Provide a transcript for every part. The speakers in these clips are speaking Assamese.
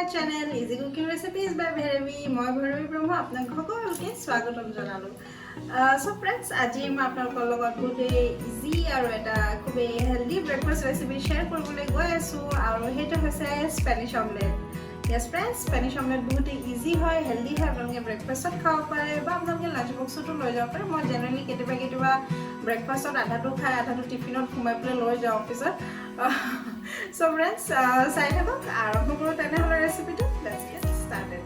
my channel Easy Cooking Recipes by Bhairabi. মই Bhairabi ব্ৰহ্ম আপোনাক সকলোকে স্বাগতম জনালো। So friends, আজি মই আপোনালোকৰ লগত বহুত ইজি আৰু এটা খুব হেলদি ব্ৰেকফাষ্ট ৰেচিপি শ্বেয়াৰ কৰিবলৈ গৈ আছো আৰু সেইটো হৈছে Spanish Omlette. Yes friends, Spanish Omlette বহুত ইজি হয়, হেলদি হয়, আপোনালোকে ব্ৰেকফাষ্টত খাব পাৰে বা আপোনালোকে লাঞ্চ বক্সতো লৈ যাব পাৰে। মই জেনেৰেলি কেতিয়াবা ব্ৰেকফাষ্টত আধাটো খাই আধাটো টিফিনত সোমাই পেলাই লৈ যাওঁ অফিচত। So friends, side hook আৰম্ভ কৰো তেনেহলে ৰেচিপিটো। Let's get started.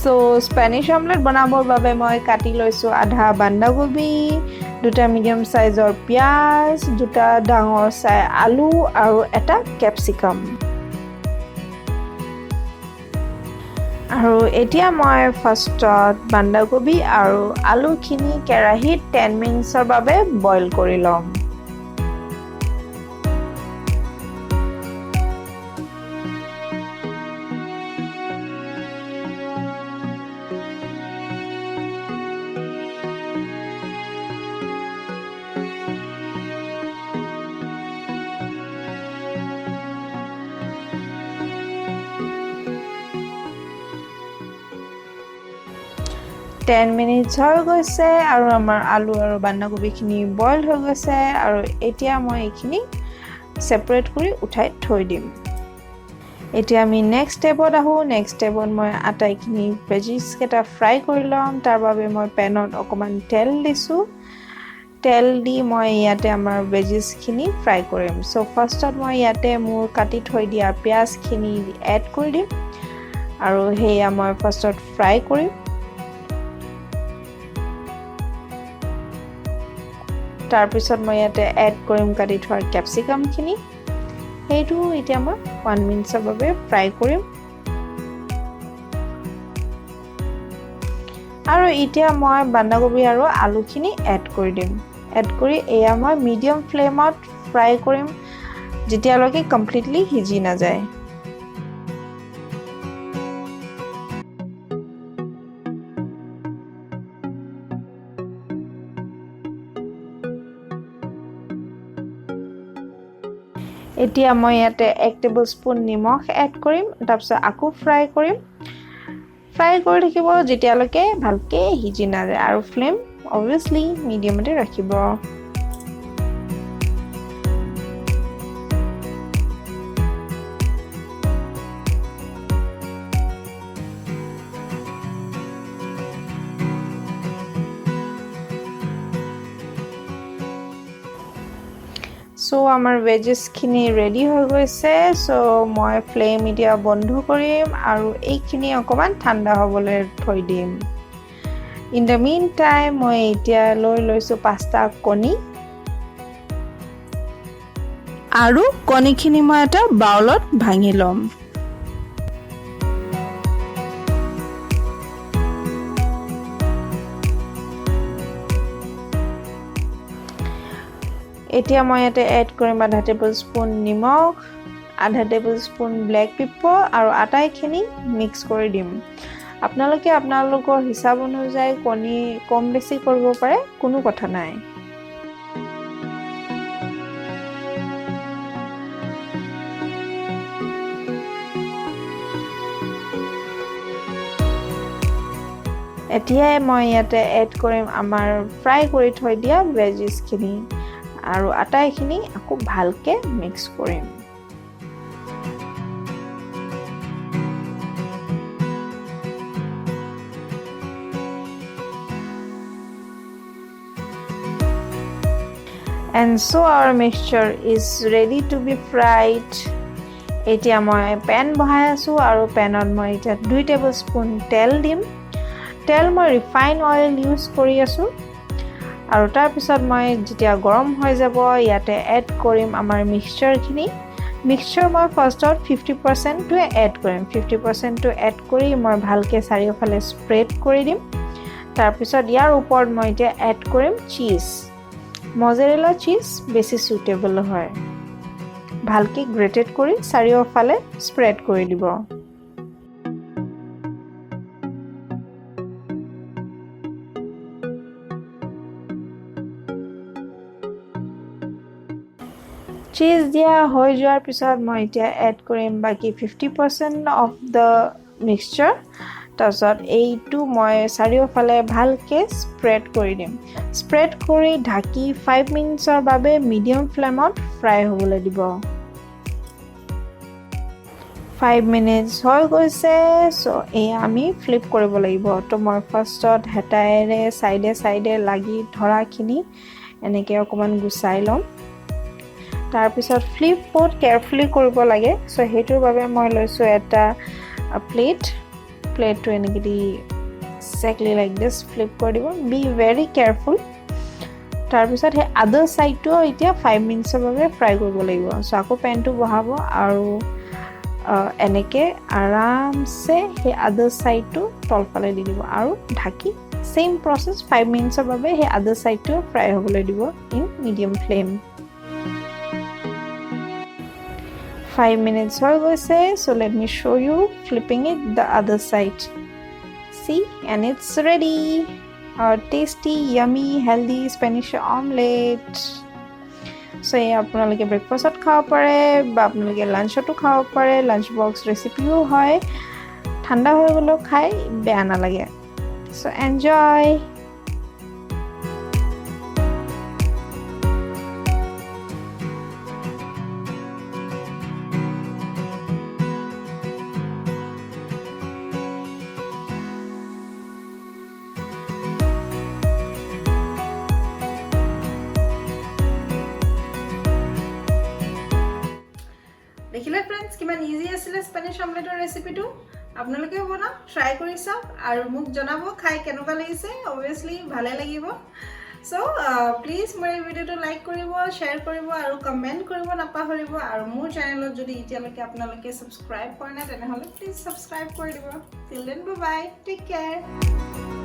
So Spanish omelette বনাবৰ বাবে মই কাটি লৈছো আধা বন্ধাকবি, দুটা মিডিয়াম সাইজৰ পিয়াজ, দুটা ডাঙৰ সাই আলু আৰু এটা ক্যাপসিকাম। আৰু এতিয়া মই ফাৰ্ষ্টত বন্ধাকবি আৰু আলুখিনি কেৰাহীত 10 মিনিটৰ বাবে বইল কৰি লম। 10 মিনিটস হৈ গৈছে আৰু আমাৰ আলু আৰু বন্ধাকবিখিনি বইল হৈ গৈছে আৰু এতিয়া মই এইখিনি সেপাৰেট কৰি উঠাই থৈ দিম। এতিয়া আমি নেক্সট স্টেপত আহো। নেক্সট স্টেপত মই আটাইখিনি ভেজিস কেটা ফ্ৰাই কৰি লম। তাৰ বাবে মই পেনত অকমান তেল দিছো। তেল দি মই ইয়াতে আমাৰ ভেজিসখিনি ফ্ৰাই কৰিম। সো ফাৰ্ষ্টত মই ইয়াতে মোৰ কাটি থৈ দিয়া পিয়াজখিনি এড কৰি দিম আৰু হেয়া মই ফাৰ্ষ্টত ফ্ৰাই কৰিম। তাৰ পিছত মই ইয়াতে এড কৰিম কাটি থোৱা ক্যাপসিকামখিনি। এইটো এতিয়া মই 1 মিনিটৰ বাবে ফ্ৰাই কৰিম। আৰু এতিয়া মই বন্ধাকবি আৰু আলুখিনি এড কৰি দিম। এড কৰি এয়া মই মিডিয়াম ফ্লেমত ফ্ৰাই কৰিম যেতিয়ালৈকে কমপ্লিটলি সিজি নাযায়। এতিয়া মই ইয়াতে 1 টেবুলস্পুন নিমখ এড কৰিম। তাৰপিছত আকৌ ফ্ৰাই কৰিম। ফ্ৰাই কৰি থাকিব যেতিয়ালৈকে ভালকে সিজি নাযায় আৰু ফ্লেম obviously মিডিয়ামতে ৰাখিব। সো আমাৰ ভেজিসখিনি ৰেডি হৈ গৈছে। সো মই ফ্লেম এতিয়া বন্ধ কৰিম আৰু এইখিনি অকমান ঠাণ্ডা হ'বলৈ থৈ দিম। ইন দ্য মিন টাইম মই এতিয়া লৈ লৈছো 5টা কণী আৰু কণীখিনি মই এটা বাউলত ভাঙি লম। এতিয়া মই ইয়াতে এড কৰিম আধা টেবুলস্পুন নিমখ, আধা টেবুলস্পুন ব্লেক পেপাৰ আৰু আটাইখিনি মিক্স কৰি দিম। আপোনালোকে আপোনালোকৰ হিচাপ অনুযায়ী কণী কম বেছি কৰিব পাৰে, কোনো কথা নাই। এতিয়া মই ইয়াতে এড কৰিম আমাৰ ফ্ৰাই কৰি থৈ দিয়া ভেজিসখিনি আৰু আটাইখিনি আকৌ ভালকে মিক্স কৰিম। And so our mixture is ready to be fried. এতিয়া মই পেন বহাই আছো আৰু পেনত মই এতিয়া 2 টেবুলস্পুন তেল দিম। তেল মই ৰিফাইন অইল ইউজ কৰি আছো আৰু তাৰ পিছত মই যেতিয়া গৰম হৈ যাব ইয়াতে এড কৰিম আমাৰ মিক্সচাৰখিনি। মিক্সচাৰ মই ফাৰ্ষ্টত 50% টো এড কৰিম। 50% টো এড কৰি মই ভালকে চাৰিওফালে স্প্ৰেড কৰি দিম। তাৰ পিছত ইয়াৰ ওপৰত মই এতিয়া এড কৰিম চীজ। মজাৰেলা চীজ বেছি সুটেবল হয়। ভালকে গ্ৰেটেড কৰি চাৰিওফালে স্প্ৰেড কৰি দিব। চিজ দিয়া হৈ যোৱাৰ পিছত মই এতিয়া এড কৰিম বাকি 50% অফ দ্য মিক্সচাৰ তাৰপিছত এইটো মই চাৰিওফালে ভালকৈ স্প্ৰেড কৰি দিম স্প্ৰেড কৰি ঢাকি 5 মিনিটছৰ বাবে মিডিয়াম ফ্লেমত ফ্ৰাই হ'বলৈ দিব 5 মিনিটছ হৈ গৈছে সো এই আমি ফ্লিপ কৰিব লাগিব তো মই ফাৰ্ষ্টত হেতায়েৰে সাইডে সাইডে লাগি ধৰাখিনি এনেকৈ অকমান গুছাই লম তাৰ পিছত ফ্লিপ বহুত কেয়াৰফুলি কৰিব লাগে সো হেতুৰ বাবে মই লৈছো এটা প্লেটটো এনেকৈ দি exactly like this flip কৰি দিব be very careful তাৰ পিছত হে আদাৰ সাইডটো এতিয়া 5 মিনিটছৰ বাবে ফ্ৰাই কৰিব লাগিব সো আকৌ পেনটো বহাব আৰু এনেকৈ আৰামছে হে আদাৰ সাইডটো তলফালে দি দিব আৰু ঢাকি সেম প্ৰসেস 5 মিনিটছৰ বাবে হে আদাৰ সাইডটো ফ্ৰাই হ'বলৈ দিব ইন মিডিয়াম ফ্লেম 5 minutes হৈ গৈছে so let me show you flipping it the other side see and it's ready our tasty yummy healthy Spanish omelette so এই আপোনালোকে ব্ৰেকফাষ্টত খাব পাৰে বা আপোনালোকে লাঞ্চতো খাব পাৰে লাঞ্চ বক্স ৰেচিপিও হয় ঠাণ্ডা হৈ গ'লেও খাই বেয়া নালাগে so enjoy দেখিলে ফ্ৰেন্ডস কিমান ইজি আছিল স্পেনিশ অমলেটৰ ৰেচিপিটো আপোনালোকেও বনা ট্ৰাই কৰি চাওক আৰু মোক জনাব খাই কেনেকুৱা লাগিছে obviously ভালে লাগিব সো প্লিজ মোৰ এই ভিডিওটো লাইক কৰিব শেয়াৰ কৰিব আৰু কমেন্ট কৰিব নাপাহৰিব আৰু মোৰ চেনেলত যদি এতিয়ালৈকে আপোনালোকে সাবস্ক্ৰাইব কৰা নাই তেনেহলে প্লিজ সাবস্ক্ৰাইব কৰি দিব till then bye bye take care